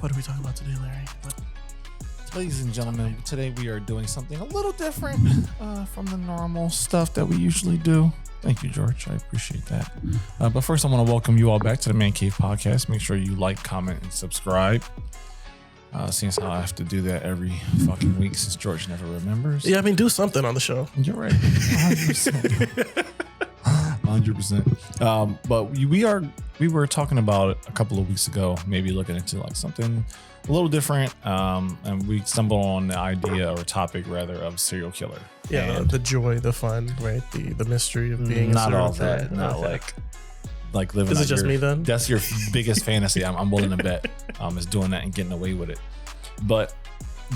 What are we talking about today, Larry? Ladies and gentlemen, today we are doing something a little different from the normal stuff that we usually do. Thank you, George. I appreciate that. But first, I want to welcome you all back to the Mancave Podcast. Make sure you like, comment, and subscribe. Seeing as how I have to do that every fucking week since George never remembers. Yeah, I mean, do something on the show. You're right. 100%. 100%. But we were talking about it a couple of weeks ago, maybe looking into like something a little different. And we stumbled on the idea or topic rather of serial killer. Yeah, and the joy, the fun, right? The mystery of being a not serial all killer. that. Not like living. Is it just me then? That's your biggest fantasy. I'm willing to bet is doing that and getting away with it. But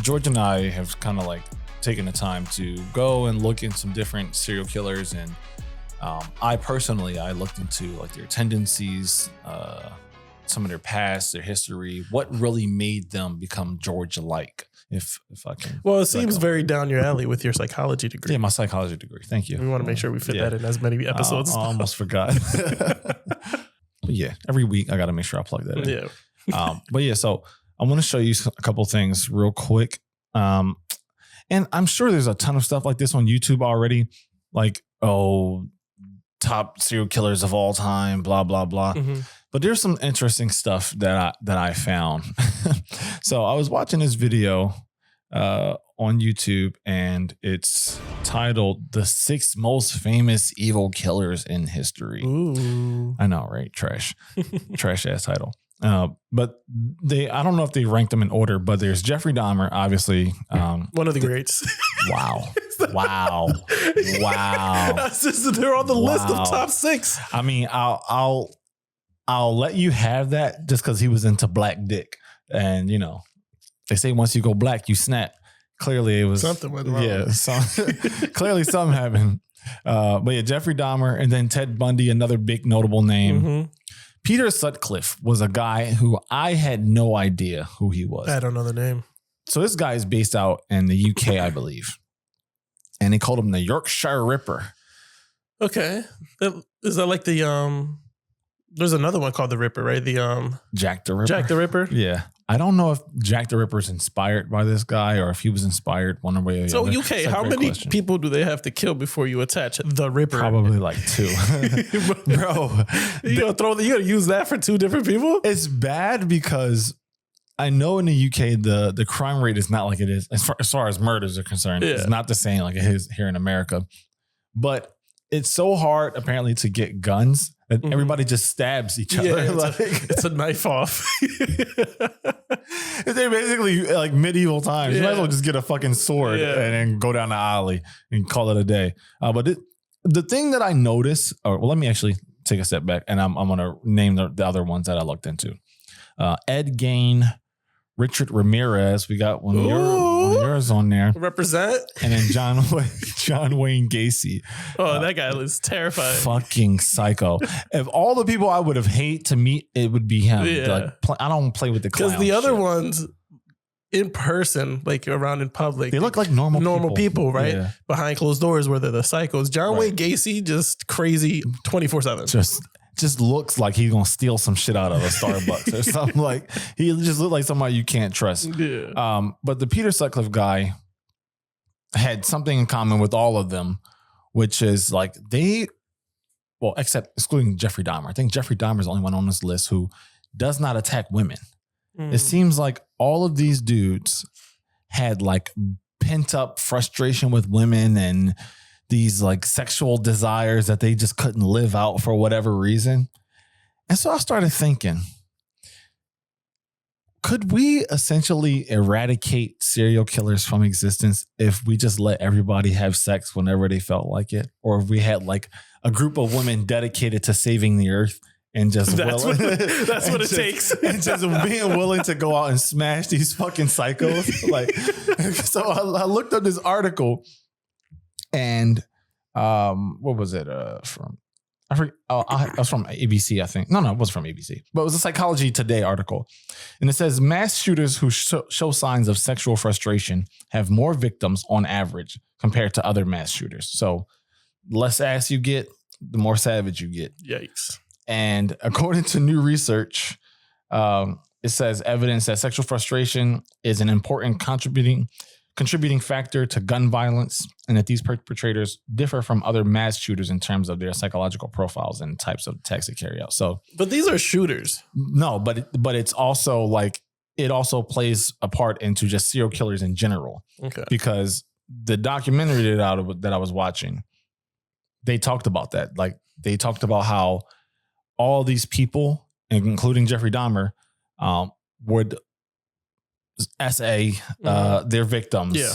George and I have kind of like taken the time to go and look into some different serial killers, and I looked into like their tendencies, some of their past, their history, what really made them become George-alike. If I can. Well, it seems very down your alley with your psychology degree. Yeah, my psychology degree. Thank you. We want to make sure we fit that in as many episodes. I almost forgot. But yeah, every week I got to make sure I plug that in. Yeah. But yeah, so I want to show you a couple things real quick. And I'm sure there's a ton of stuff like this on YouTube already. Like, top serial killers of all time, blah, blah, blah. Mm-hmm. But there's some interesting stuff that I found. So I was watching this video on YouTube, and it's titled "The 6 Most Famous Evil Killers in History." Ooh. I know, right? Trash ass title. But I don't know if they ranked them in order, but there's Jeffrey Dahmer, obviously. One of the greats. Wow. They're on the list of top 6. I mean, I'll let you have that just because he was into black dick. And, you know, they say once you go black, you snap. Clearly it was something went wrong. Yeah, clearly something happened. But yeah, Jeffrey Dahmer, and then Ted Bundy, another big notable name. Mm-hmm. Peter Sutcliffe was a guy who I had no idea who he was. I don't know the name. So this guy is based out in the UK, I believe. And they called him the Yorkshire Ripper. Okay. Is that like the there's another one called the Ripper, right? The Jack the Ripper. Jack the Ripper? Yeah. I don't know if Jack the Ripper is inspired by this guy or if he was inspired one way or the other. So UK, how many people do they have to kill before you attach the Ripper? Probably like 2. Bro. You gonna use that for 2 different people? It's bad because I know in the UK the crime rate is not like it is as far as murders are concerned. Yeah. It's not the same like it is here in America. But it's so hard apparently to get guns that everybody just stabs each other. It's a knife off. They're basically like medieval times. You might as well just get a fucking sword and then go down the alley and call it a day. But the thing that I noticed, let me actually take a step back, and I'm going to name the other ones that I looked into. Ed Gein, Richard Ramirez. We got one of yours on there. Represent. And then John Wayne Gacy. Oh, that guy was terrifying. Fucking psycho. If all the people I would have hate to meet, it would be him. Yeah. Like, I don't play with the clown. Because the other ones in person, like around in public, they look like normal people, right? Yeah. Behind closed doors where they're the psychos. John Wayne Gacy, just crazy 24/7. Just looks like he's gonna steal some shit out of a Starbucks or something. Like he just looked like somebody you can't trust. Yeah. But the Peter Sutcliffe guy had something in common with all of them, which is like except excluding Jeffrey Dahmer. I think Jeffrey Dahmer is the only one on this list who does not attack women. It seems like all of these dudes had like pent up frustration with women and these like sexual desires that they just couldn't live out for whatever reason. And so I started thinking, could we essentially eradicate serial killers from existence if we just let everybody have sex whenever they felt like it? Or if we had like a group of women dedicated to saving the earth and just that's what it takes. And just being willing to go out and smash these fucking psychos. Like, so I looked up this article. And what was it from? I forget. It was from ABC, I think. No, it wasn't from ABC. But it was a Psychology Today article. And it says mass shooters who show signs of sexual frustration have more victims on average compared to other mass shooters. So the less ass you get, the more savage you get. Yikes. And according to new research, it says evidence that sexual frustration is an important contributing factor to gun violence, and that these perpetrators differ from other mass shooters in terms of their psychological profiles and types of attacks they carry out. So, but these are shooters. No, but it's also like it also plays a part into just serial killers in general. Okay, because the documentary that I was watching, they talked about that. Like they talked about how all these people, including Jeffrey Dahmer, would SA their victims. Yeah.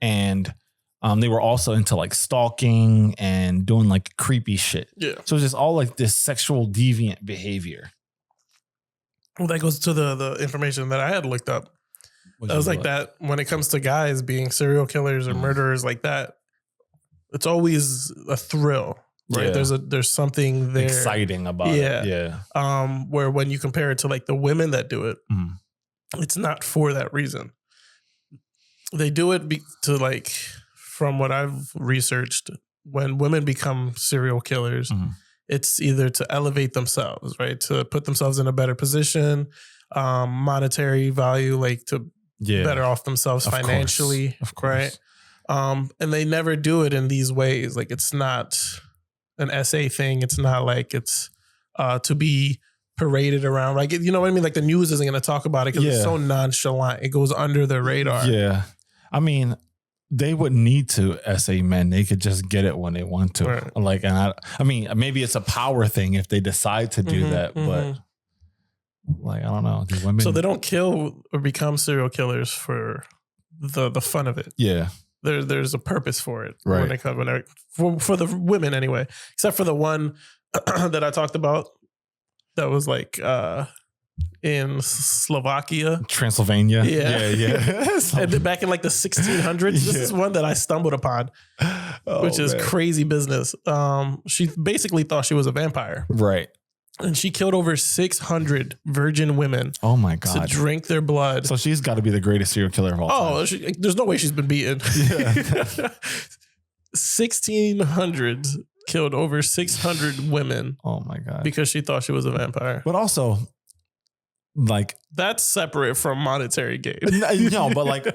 And they were also into like stalking and doing like creepy shit. Yeah. So it's just all like this sexual deviant behavior. Well, that goes to the information that I had looked up. I was like that when it comes to guys being serial killers or murderers like that, it's always a thrill, right? Yeah. There's something there exciting about it. Yeah. Where when you compare it to like the women that do it, it's not for that reason. They do it to like, from what I've researched, when women become serial killers, it's either to elevate themselves, right? To put themselves in a better position, monetary value, like to better off themselves financially, of course. Right? And they never do it in these ways. Like it's not an SA thing. It's not like it's to be paraded around. Like, you know what I mean? Like the news isn't going to talk about it because it's so nonchalant. It goes under the radar. Yeah. I mean, they wouldn't need to SA men. They could just get it when they want to. Right. Like, and I mean, maybe it's a power thing if they decide to do that, but like, I don't know. Do women? So they don't kill or become serial killers for the fun of it. Yeah. There's a purpose for it. Right. When they come, for the women anyway, except for the one that I talked about that was like in Slovakia. Transylvania. Yeah. And then back in like the 1600s, this is one that I stumbled upon, which is crazy business. She basically thought she was a vampire. Right. And she killed over 600 virgin women. Oh my God. To drink their blood. So she's got to be the greatest serial killer of all time. There's no way she's been beaten. Yeah. 1600 killed over 600 women. Oh my God. Because she thought she was a vampire. But also, like, that's separate from monetary gain. No, but like,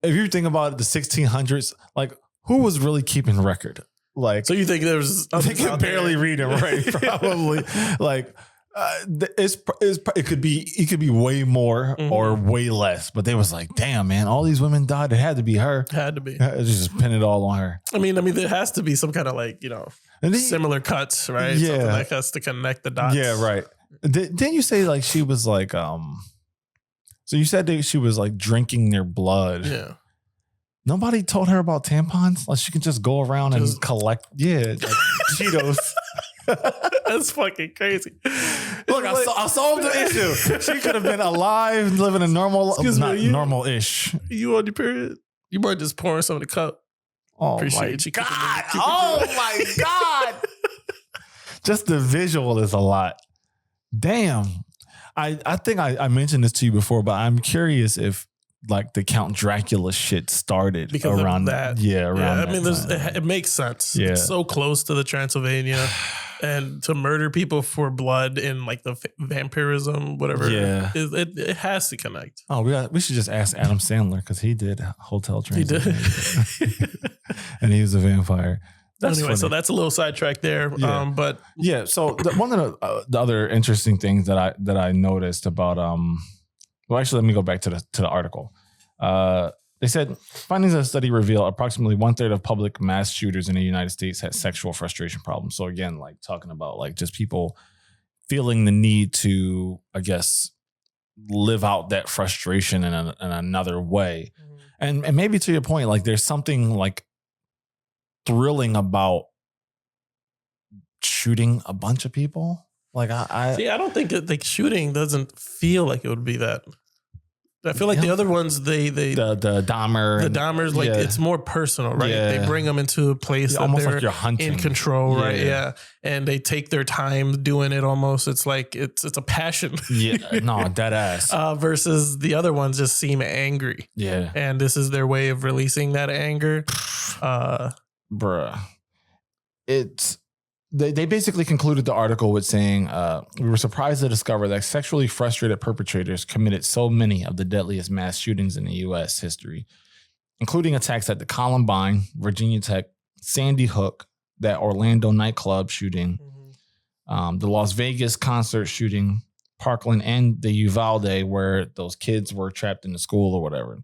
if you think about it, the 1600s, like, who was really keeping record? Like, so you think there's they could barely read and write, probably. Like, it could be way more or way less, but they was like, damn, man, all these women died. It had to be her. Had to be. Just pin it all on her. I mean, there has to be some kind of like, similar cuts, right? Yeah. Something like us to connect the dots. Yeah, right. Didn't you say like she was like, so you said she was like drinking their blood. Yeah. Nobody told her about tampons? Like she can just go around and collect, like Cheetos. That's fucking crazy. Look, I solved the issue. She could have been alive, living a normal-ish. You on your period? You might just pouring some of the cup. Oh Appreciate my God. Oh my God. Just the visual is a lot. Damn. I think I mentioned this to you before, but I'm curious if like the Count Dracula shit started because around that. Yeah, around I mean, it makes sense. Yeah. It's so close to the Transylvania, and to murder people for blood in like the vampirism, whatever. Yeah, it has to connect. Oh, we should just ask Adam Sandler because he did Hotel Transylvania. He did, and he was a vampire. Anyway, funny. So that's a little sidetrack there. Yeah. But yeah, so one of the other interesting things that I noticed about well, actually, let me go back to the article. They said findings of the study reveal approximately 1/3 of public mass shooters in the United States had sexual frustration problems. So again, like talking about like just people feeling the need to, I guess, live out that frustration in another way. Mm-hmm. And maybe to your point, like there's something like thrilling about shooting a bunch of people. Like I don't think like shooting doesn't feel like it would be that. I feel like the other ones, the Dahmers, like it's more personal, right? Yeah. They bring them into a place that almost they're like you're hunting. In control, right? Yeah, and they take their time doing it. Almost, it's like it's a passion. Yeah, no, dead ass. Versus the other ones just seem angry. Yeah, and this is their way of releasing that anger. Bruh, it's They basically concluded the article with saying, we were surprised to discover that sexually frustrated perpetrators committed so many of the deadliest mass shootings in the U.S. history, including attacks at the Columbine, Virginia Tech, Sandy Hook, that Orlando nightclub shooting, the Las Vegas concert shooting, Parkland, and the Uvalde, where those kids were trapped in the school or whatever.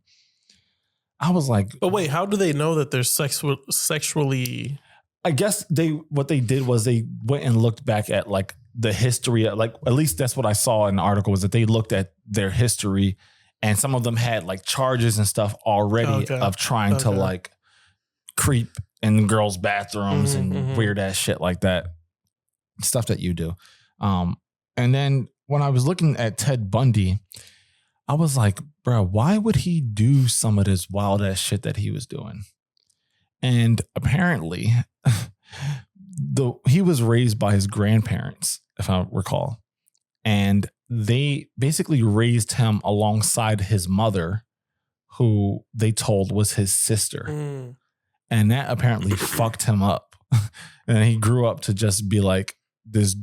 I was like, but wait, how do they know that they're sexually? I guess what they did was they went and looked back at like the history, like at least that's what I saw in the article, was that they looked at their history, and some of them had like charges and stuff already of trying to like creep in girls' bathrooms and weird ass shit like that, stuff that you do. And then when I was looking at Ted Bundy, I was like, bro, why would he do some of this wild ass shit that he was doing? And apparently, he was raised by his grandparents, if I recall. And they basically raised him alongside his mother, who they told was his sister. And that apparently fucked him up. And he grew up to just be like this,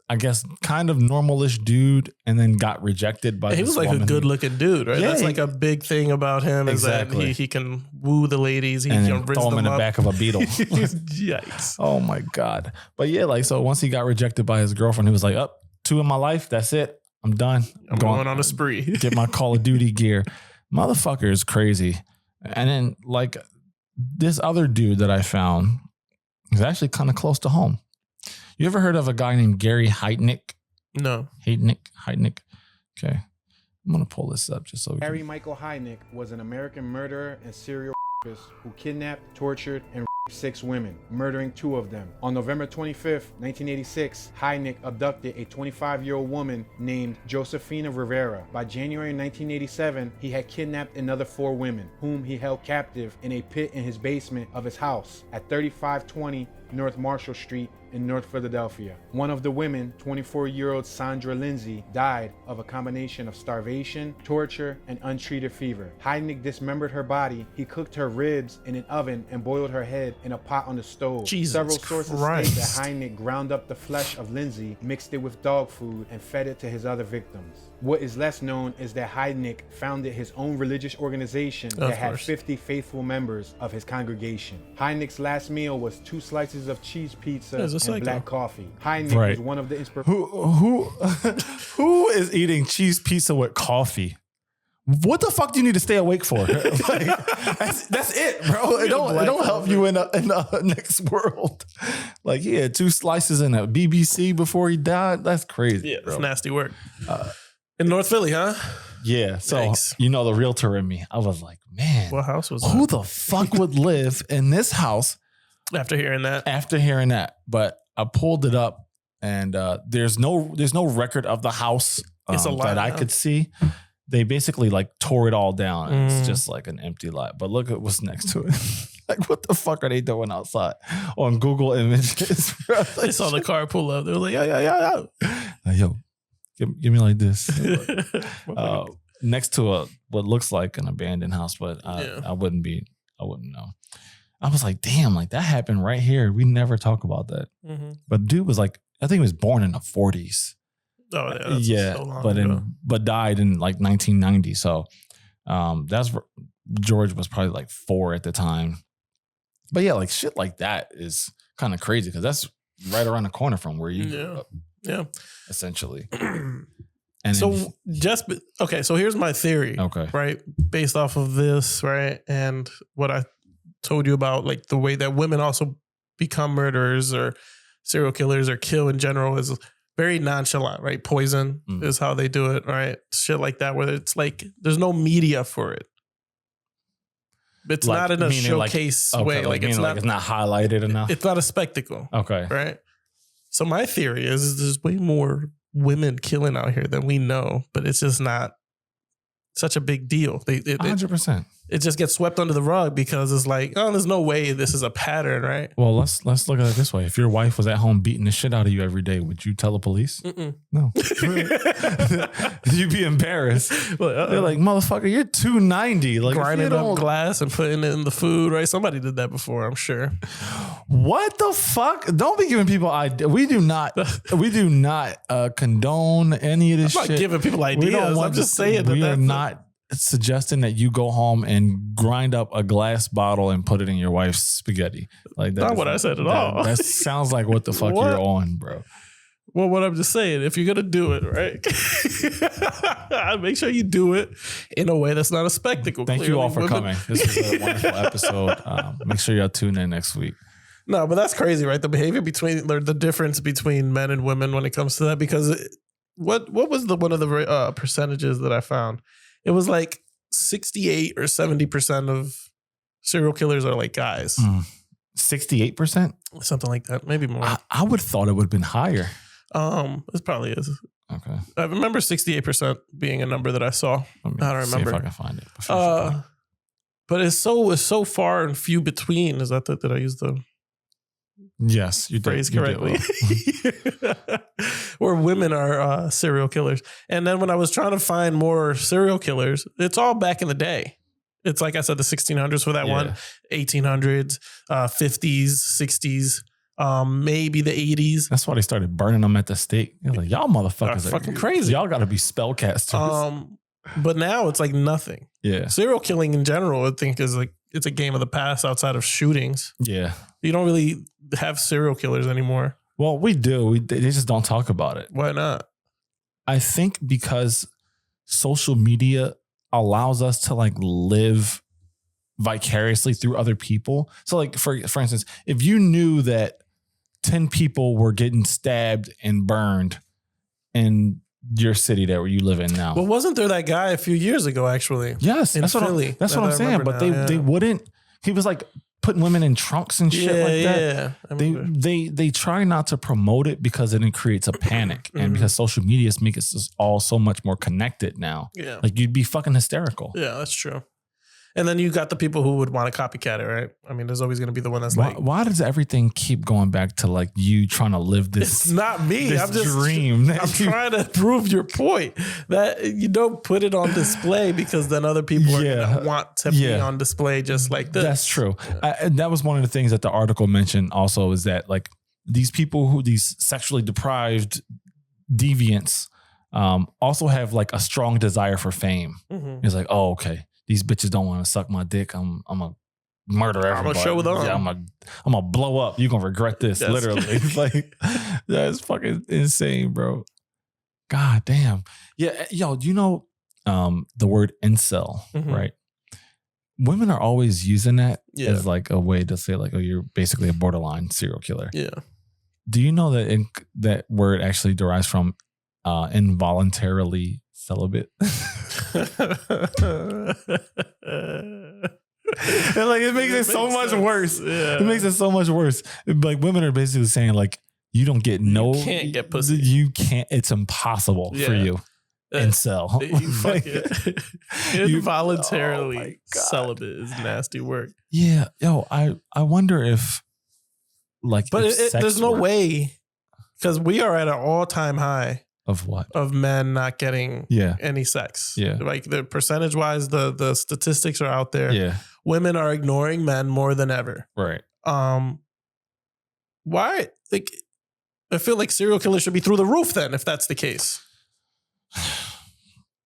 I guess, kind of normalish dude, and then got rejected by. He was like a good looking dude, right? Yeah, that's like a big thing about him, exactly. Is that he can woo the ladies. He and can throw them in the back of a Beetle. Yikes! Oh my God! But yeah, like so once he got rejected by his girlfriend, he was like, "Up, 2 in my life. That's it. I'm done. I'm going on a spree. Get my Call of Duty gear." Motherfucker is crazy. And then like this other dude that I found is actually kind of close to home. You ever heard of a guy named Gary Heitnick? No. Heitnick. Okay. I'm going to pull this up just so we Gary Michael Heitnick was an American murderer and serial rapist who kidnapped, tortured, and raped 6 women, murdering 2 of them. On November 25th, 1986, Heitnick abducted a 25-year-old woman named Josefina Rivera. By January 1987, he had kidnapped another 4 women, whom he held captive in a pit in his basement of his house at 3520 North Marshall Street in North Philadelphia. One of the women, 24-year-old Sandra Lindsay, died of a combination of starvation, torture, and untreated fever. Heitnick dismembered her body. He cooked her ribs in an oven and boiled her head in a pot on the stove. Several sources state that Heitnick ground up the flesh of Lindsay, mixed it with dog food, and fed it to his other victims. What is less known is that Heitnick founded his own religious organization that had 50 faithful members of his congregation. Heitnick's last meal was 2 slices of cheese pizza and black coffee. Heitnick was one of the who is eating cheese pizza with coffee? What the fuck do you need to stay awake for? Like, that's it, bro. It don't help you in the next world. Like he had 2 slices in a BBC before he died. That's crazy. Yeah, it's nasty work. In North Philly, huh? Yeah. So you know the realtor in me. I was like, man, what house was who that? the fuck would live in this house? After hearing that, but I pulled it up, and there's no record of the house that I could see. They basically like tore it all down. And it's just like an empty lot. But look at what's next to it. Like, what the fuck are they doing outside on Google Images? They saw the car pull up. They were like, yeah. Like, yo, give me like this. Next to what looks like an abandoned house, but I wouldn't know. I was like, damn, like that happened right here. We never talk about that. But dude was like, I think he was born in the 40s. Oh yeah, so long but died in like 1990. So George was probably like 4 at the time. But yeah, like shit like that is kind of crazy because that's right around the corner from where you essentially. And so so here's my theory. Okay. Right. Based off of this, right. And what I told you about like the way that women also become murderers or serial killers or kill in general is very nonchalant, right? Poison is how they do it, right? Shit like that, where it's like there's no media for it. It's like, not in a showcase way. Like it's not highlighted enough. It's not a spectacle. Okay. Right. So my theory is there's way more women killing out here than we know, but it's just not such a big deal. 100%. it just gets swept under the rug because it's like, oh, there's no way this is a pattern, right? Well, let's look at it this way. If your wife was at home beating the shit out of you every day, would you tell the police? Mm-mm. No. You'd be embarrassed. They're like, motherfucker, you're 290. Like, grinding up glass and putting it in the food, right? Somebody did that before, I'm sure. What the fuck? Don't be giving people ideas. We do not condone any of this shit. I'm not giving people ideas. I'm just saying that we are not suggesting that you go home and grind up a glass bottle and put it in your wife's spaghetti. Like that's not what I said at all. That sounds like what the fuck you're on, bro. Well, what I'm just saying, if you're gonna do it, right, make sure you do it in a way that's not a spectacle. Thank you all for coming. This was a wonderful episode. Make sure y'all tune in next week. No, but that's crazy, right? The behavior between, or the difference between men and women when it comes to that. Because what was one of the percentages that I found? It was like 68 or 70% of serial killers are like guys. 68%? Something like that. Maybe more. I would have thought it would have been higher. It probably is. Okay. I remember 68% being a number that I saw. I don't remember. See if I can find it. But it's so far and few between. Is that did I use the yes, you phrase did, correctly? Where women are serial killers. And then when I was trying to find more serial killers, it's all back in the day. It's like I said, the 1600s for that one, 1800s, 50s, 60s, maybe the 80s. That's why they started burning them at the stake. They're like, y'all motherfuckers are fucking crazy. Y'all got to be spellcasters. But now it's like nothing. Yeah. Serial killing in general, I think, is like, it's a game of the past outside of shootings. Yeah. You don't really have serial killers anymore. Well, we do. They just don't talk about it. Why not? I think because social media allows us to like live vicariously through other people. So like, for instance, if you knew that 10 people were getting stabbed and burned in your city there where you live in now. Well, wasn't there that guy a few years ago, actually? Yes. That's Philly. That's what I'm saying. But they wouldn't, he was like putting women in trunks and shit like that. Yeah. They try not to promote it because then it creates a panic. And because social media makes us all so much more connected now. Yeah. Like you'd be fucking hysterical. Yeah, that's true. And then you got the people who would want to copycat it, right? I mean, there's always going to be the one that's why does everything keep going back to like you trying to live this? It's not me. This I'm just dream. I'm trying to prove your point that you don't put it on display because then other people are going to want to be on display just like this. That's true. That was one of the things that the article mentioned also is that like these people these sexually deprived deviants also have like a strong desire for fame. Mm-hmm. It's like, oh, okay. These bitches don't want to suck my dick. I'm a murder everybody. I'm gonna show them. Yeah, I'm gonna blow up. You're gonna regret this. Literally. Like that's fucking insane, bro. God damn. Yeah, yo, do you know the word incel, right? Women are always using that as like a way to say like, oh, you're basically a borderline serial killer. Yeah. Do you know that that word actually derives from involuntarily celibate? And like it makes it so much worse. Yeah. It makes it so much worse. Like women are basically saying like you don't get you can't get pussy. You can't. It's impossible for you. Incel. Involuntarily celibate is nasty work. Yeah. Yo, I wonder if like, but there's no way because we are at an all-time high. Of what? Of men not getting any sex. Yeah. Like the percentage wise, the statistics are out there. Yeah. Women are ignoring men more than ever. Right. Why? Like, I feel like serial killers should be through the roof then, if that's the case.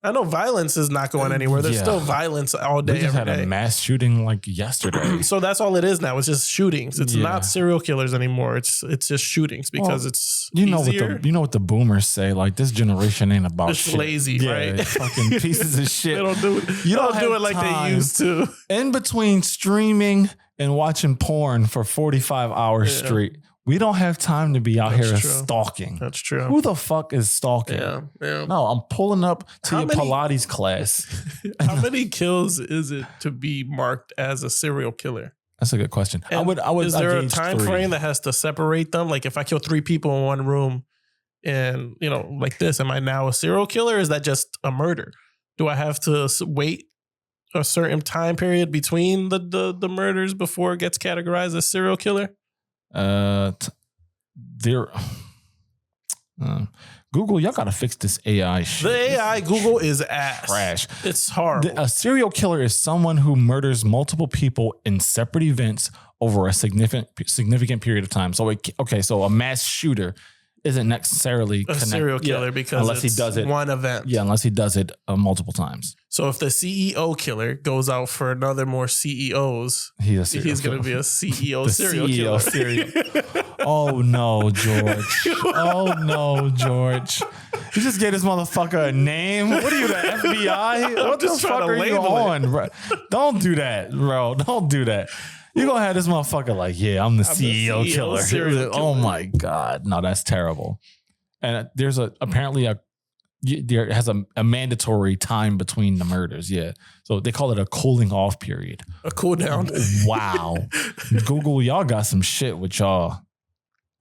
I know violence is not going anywhere. There's still violence all day, we just had a mass shooting like yesterday. So that's all it is now. It's just shootings. It's not serial killers anymore. It's just shootings because it's easier. You know what the boomers say? Like this generation ain't about it's shit. Lazy, right? Fucking pieces of shit. They don't do it. You don't do it like they used to. In between streaming and watching porn for 45 hours straight. We don't have time to be out here stalking. That's true. Who the fuck is stalking? Yeah. No, I'm pulling up to your Pilates class. How many kills is it to be marked as a serial killer? That's a good question. And I would. Is there a time frame that has to separate them? Like if I kill 3 people in one room and, like this, am I now a serial killer? Or is that just a murder? Do I have to wait a certain time period between the murders before it gets categorized as serial killer? Google, y'all gotta fix this AI shit. The AI Google is ass. Trash. It's horrible. A serial killer is someone who murders multiple people in separate events over a significant period of time. So, so a mass shooter isn't necessarily a serial killer because unless he does it one event. Yeah, unless he does it multiple times. So if the CEO killer goes out for another more CEOs, he's going to be a CEO serial killer. Oh no, George. Oh no, George. You just gave this motherfucker a name. What are you, the FBI? What the fuck are you on, bro? Don't do that, bro. Don't do that. You're going to have this motherfucker like, yeah, I'm the CEO killer. Oh my God. No, that's terrible. And there's apparently there has a mandatory time between the murders. Yeah. So they call it a cooling off period. A cool down. Wow. Google, y'all got some shit with y'all.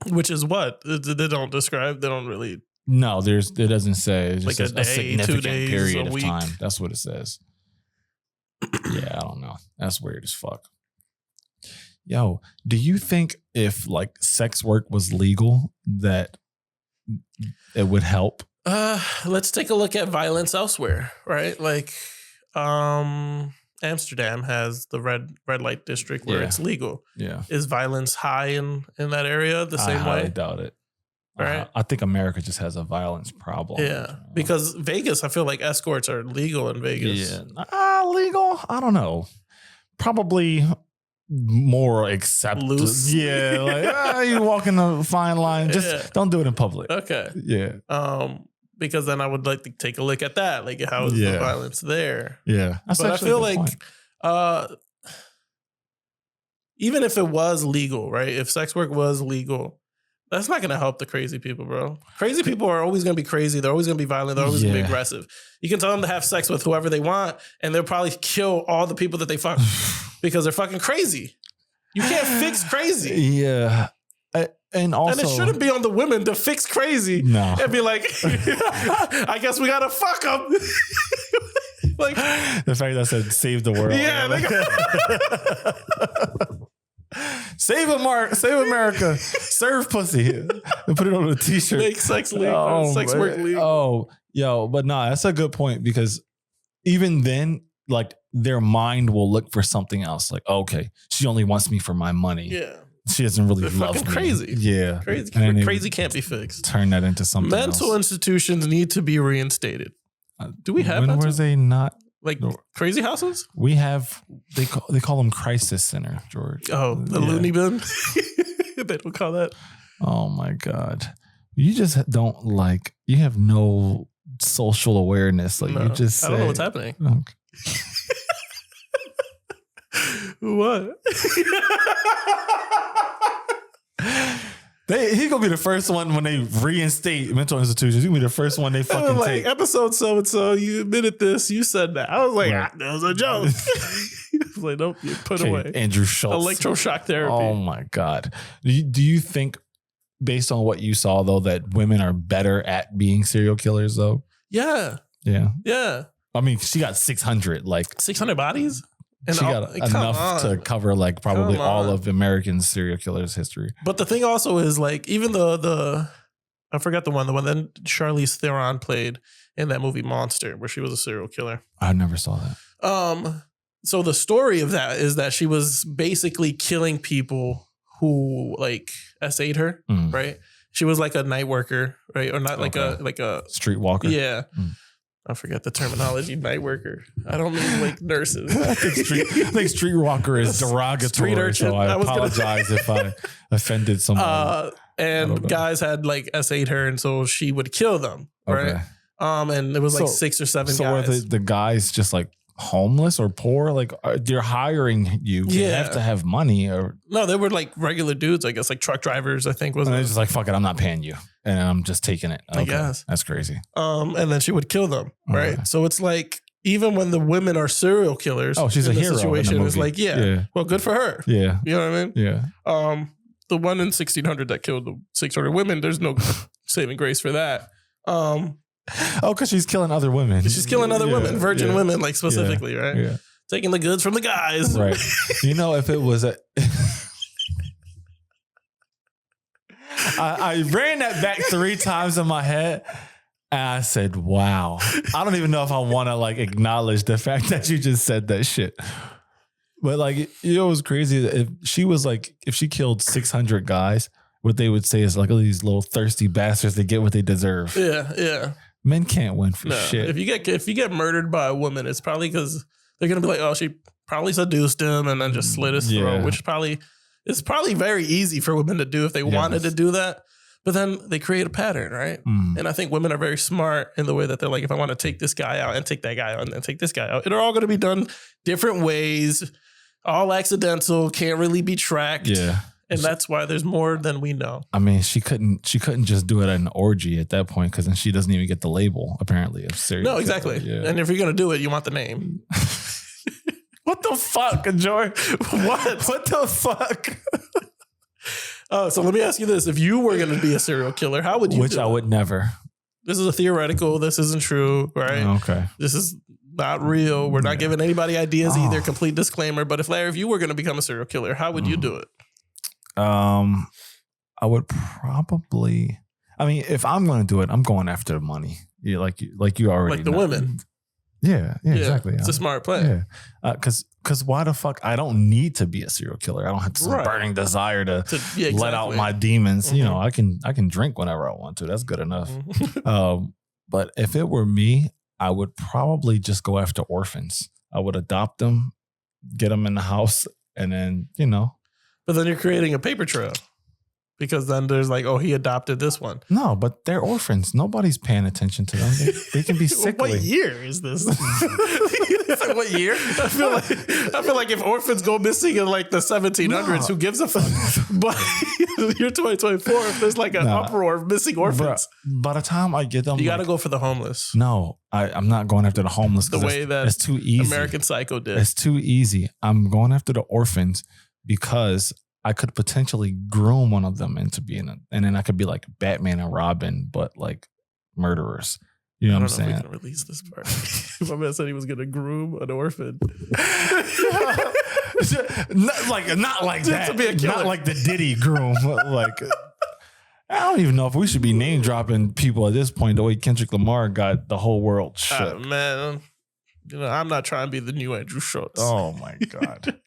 Which is what? They don't describe. They don't really. No, it doesn't say. It just like says a significant period of time. That's what it says. Yeah, I don't know. That's weird as fuck. Yo, do you think if like sex work was legal that it would help? Let's take a look at violence elsewhere, right? Like Amsterdam has the red light district where it's legal. Yeah. Is violence high in that area the same way? I doubt it. Right. I think America just has a violence problem. Yeah. Because Vegas, I feel like escorts are legal in Vegas. Yeah. Legal? I don't know. Probably more accepted. Loose. Yeah. Like, you walk in a fine line. Just don't do it in public. Okay. Yeah. Because then I would like to take a look at that. Like, how is the violence there? Yeah. But I feel like even if it was legal, right? If sex work was legal, that's not going to help the crazy people, bro. Crazy people are always going to be crazy. They're always going to be violent. They're always going to be aggressive. You can tell them to have sex with whoever they want, and they'll probably kill all the people that they fuck because they're fucking crazy. You can't fix crazy. Yeah. And it shouldn't be on the women to fix crazy. No. And be like, I guess we got to fuck them. Like, the fact that I said save the world. Yeah. Save America. Serve pussy. And put it on a t-shirt. Make sex legal. Sex work legal. Oh, yo, but nah, that's a good point because even then, like their mind will look for something else. Like, okay, she only wants me for my money. Yeah. She doesn't really love me. Crazy. Yeah. Crazy can't be fixed. Turn that into something Mental else. institutions need to be reinstated. Do we have when was they not? Like crazy houses? We have, they call them crisis center, George. Oh, the loony bin? They don't call that. Oh my God. You just don't you have no social awareness. Like you just say, I don't know what's happening. Okay. What? He gonna be the first one when they reinstate mental institutions. He gonna be the first one they fucking take. Episode so and so, you admitted this, you said that. I was like, that was a joke. He was like, nope, you put away. Andrew Schultz. Electroshock therapy. Oh my God. Do you think, based on what you saw though, that women are better at being serial killers though? Yeah. Yeah. Yeah. I mean, she got 600 600 bodies? And she got enough to cover probably all of American serial killers' history. But the thing also is even the I forgot the one that Charlize Theron played in that movie Monster, where she was a serial killer. I never saw that. So the story of that is that she was basically killing people who essayed her, right? She was like a night worker, right? Or not like a streetwalker. Yeah. I forget the terminology, night worker. I don't mean like nurses. I think streetwalker is derogatory, street urchin. So I apologize if I offended someone. And guys had essayed her, and so she would kill them, right? And it was 6 or 7 guys. So were the guys just homeless or poor? They're hiring you. You have to have money. Or no, they were regular dudes, I guess, truck drivers, I think. And they're just fuck it, I'm not paying you. And I'm just taking it. Okay. I guess. That's crazy. And then she would kill them, right? Okay. So it's even when the women are serial killers, she's a hero situation, it's well, good for her. Yeah. You know what I mean? Yeah. The one in 1600 that killed the 600 women, there's no saving grace for that. Because she's killing other women. She's killing other women, virgin women, specifically, right? Yeah. taking the goods from the guys. Right. You know, if it was I ran that back 3 times in my head and I said, wow. I don't even know if I want to like acknowledge the fact that you just said that shit. But like, you know, it was crazy. If she killed 600 guys, what they would say is like, oh, these little thirsty bastards, they get what they deserve. Yeah, yeah. Men can't win for shit. If you get murdered by a woman, it's probably because they're gonna be like, oh, she probably seduced him and then just slit his throat, which it's probably very easy for women to do if they wanted to do that. But then they create a pattern, right? And I think women are very smart in the way that they're like, if I want to take this guy out and take that guy out and take this guy out, they're all going to be done different ways, all accidental, can't really be tracked. Yeah. And that's why there's more than we know. I mean, she couldn't just do it at an orgy at that point because then she doesn't even get the label, apparently, of serial No, exactly. Yeah. And if you're going to do it, you want the name. What the fuck, Joy? What the fuck? So let me ask you this. If you were going to be a serial killer, how would you Which I would never. This is a theoretical. This isn't true, right? Okay. This is not real. We're not giving anybody ideas either. Complete disclaimer. But if you were going to become a serial killer, how would you do it? I would probably. I mean, if I'm going to do it, I'm going after the money. Yeah, like you already like the know. women. Yeah, exactly. It's a smart play. Yeah, because why the fuck? I don't need to be a serial killer. I don't have some burning desire to let out my demons. You know, I can drink whenever I want to. That's good enough. But if it were me, I would probably just go after orphans. I would adopt them, get them in the house, and then But then you're creating a paper trail. Because then there's like, oh, he adopted this one. No, but they're orphans. Nobody's paying attention to them. They can be sickly. What year is this? What year? I feel like if orphans go missing in like the 1700s, who gives a fuck? But you're 2024. If there's like an uproar of missing orphans, by the time I get them, you got to go for the homeless. No, I'm not going after the homeless. The way that it's too easy. American Psycho did. It's too easy. I'm going after the orphans because I could potentially groom one of them into being and then I could be like Batman and Robin, but like murderers. You know what I'm saying? I don't know if we can release this part. My man said he was going to groom an orphan. not like that. To be a killer. Not like the Diddy groom. Like, I don't even know if we should be name dropping people at this point. The way Kendrick Lamar got the whole world shit. Man, I'm not trying to be the new Andrew Schultz. Oh my God.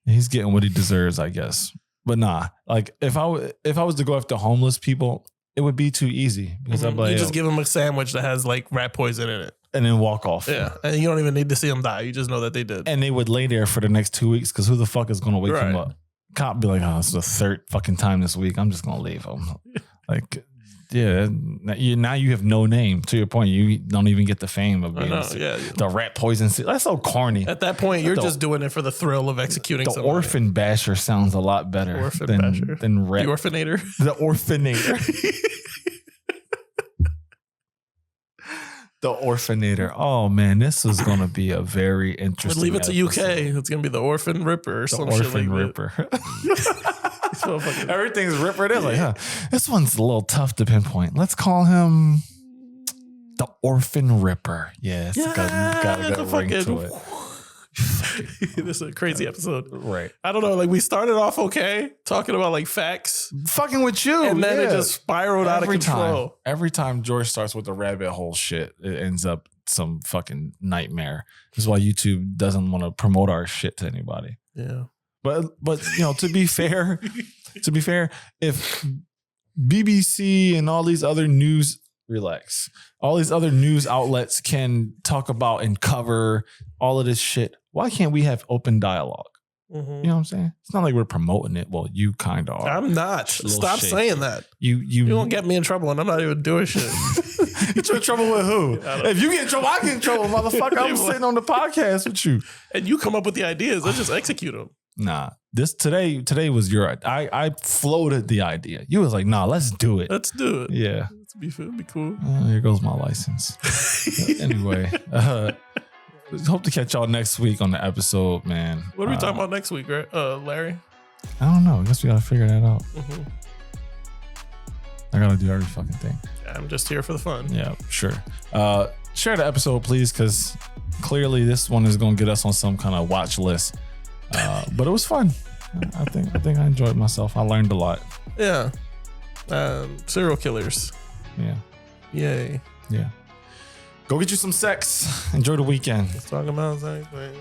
He's getting what he deserves, I guess. But nah, like if I was to go after homeless people, it would be too easy because I'd be like, you just give them a sandwich that has like rat poison in it, and then walk off. Yeah, and you don't even need to see them die. You just know that they did, and they would lay there for the next 2 weeks because who the fuck is going to wake them up? Cop be like, oh, this is the third fucking time this week. I'm just going to leave them. Like, yeah, now you have no name. To your point, you don't even get the fame of being the rat poison. That's so corny. At that point, you're just doing it for the thrill of executing the somebody. Orphan basher sounds a lot better than rat. The orphanator. The orphanator. The orphanator. Oh man, this is going to be a very interesting. Leave it to UK. It's going to be the Orphan Ripper or some shit like Ripper. Everything's Ripper. They're like, this one's a little tough to pinpoint. Let's call him the Orphan Ripper. Yes, got a good ring to it. This is a crazy episode. Right. I don't know. Like we started off okay, talking about like facts. Fucking with you. And then it just spiraled out of control. Every time George starts with the rabbit hole shit, it ends up some fucking nightmare. This is why YouTube doesn't want to promote our shit to anybody. Yeah. But to be fair, if BBC and all these other news all these other news outlets can talk about and cover all of this shit, why can't we have open dialogue? Mm-hmm. You know what I'm saying? It's not like we're promoting it. Well, you kind of are. I'm not. Stop saying that. You don't get me in trouble, and I'm not even doing shit. You in trouble with who? If you get in trouble, I get in trouble, motherfucker. I'm sitting on the podcast with you, and you come up with the ideas. Let's just execute them. Nah, today was your. I floated the idea. You was like, nah, let's do it. Let's do it. Yeah, it'd be cool. Here goes my license. Anyway. Hope to catch y'all next week on the episode, man. What are we talking about next week, right? Larry? I don't know. I guess we got to figure that out. Mm-hmm. I gotta do every fucking thing. I'm just here for the fun. Yeah, sure. Share the episode, please, because clearly this one is gonna get us on some kind of watch list. But it was fun. I think I enjoyed myself. I learned a lot. Yeah. Serial killers. Yeah. Yay. Yeah. Go get you some sex. Enjoy the weekend. Let's talk about sex, man.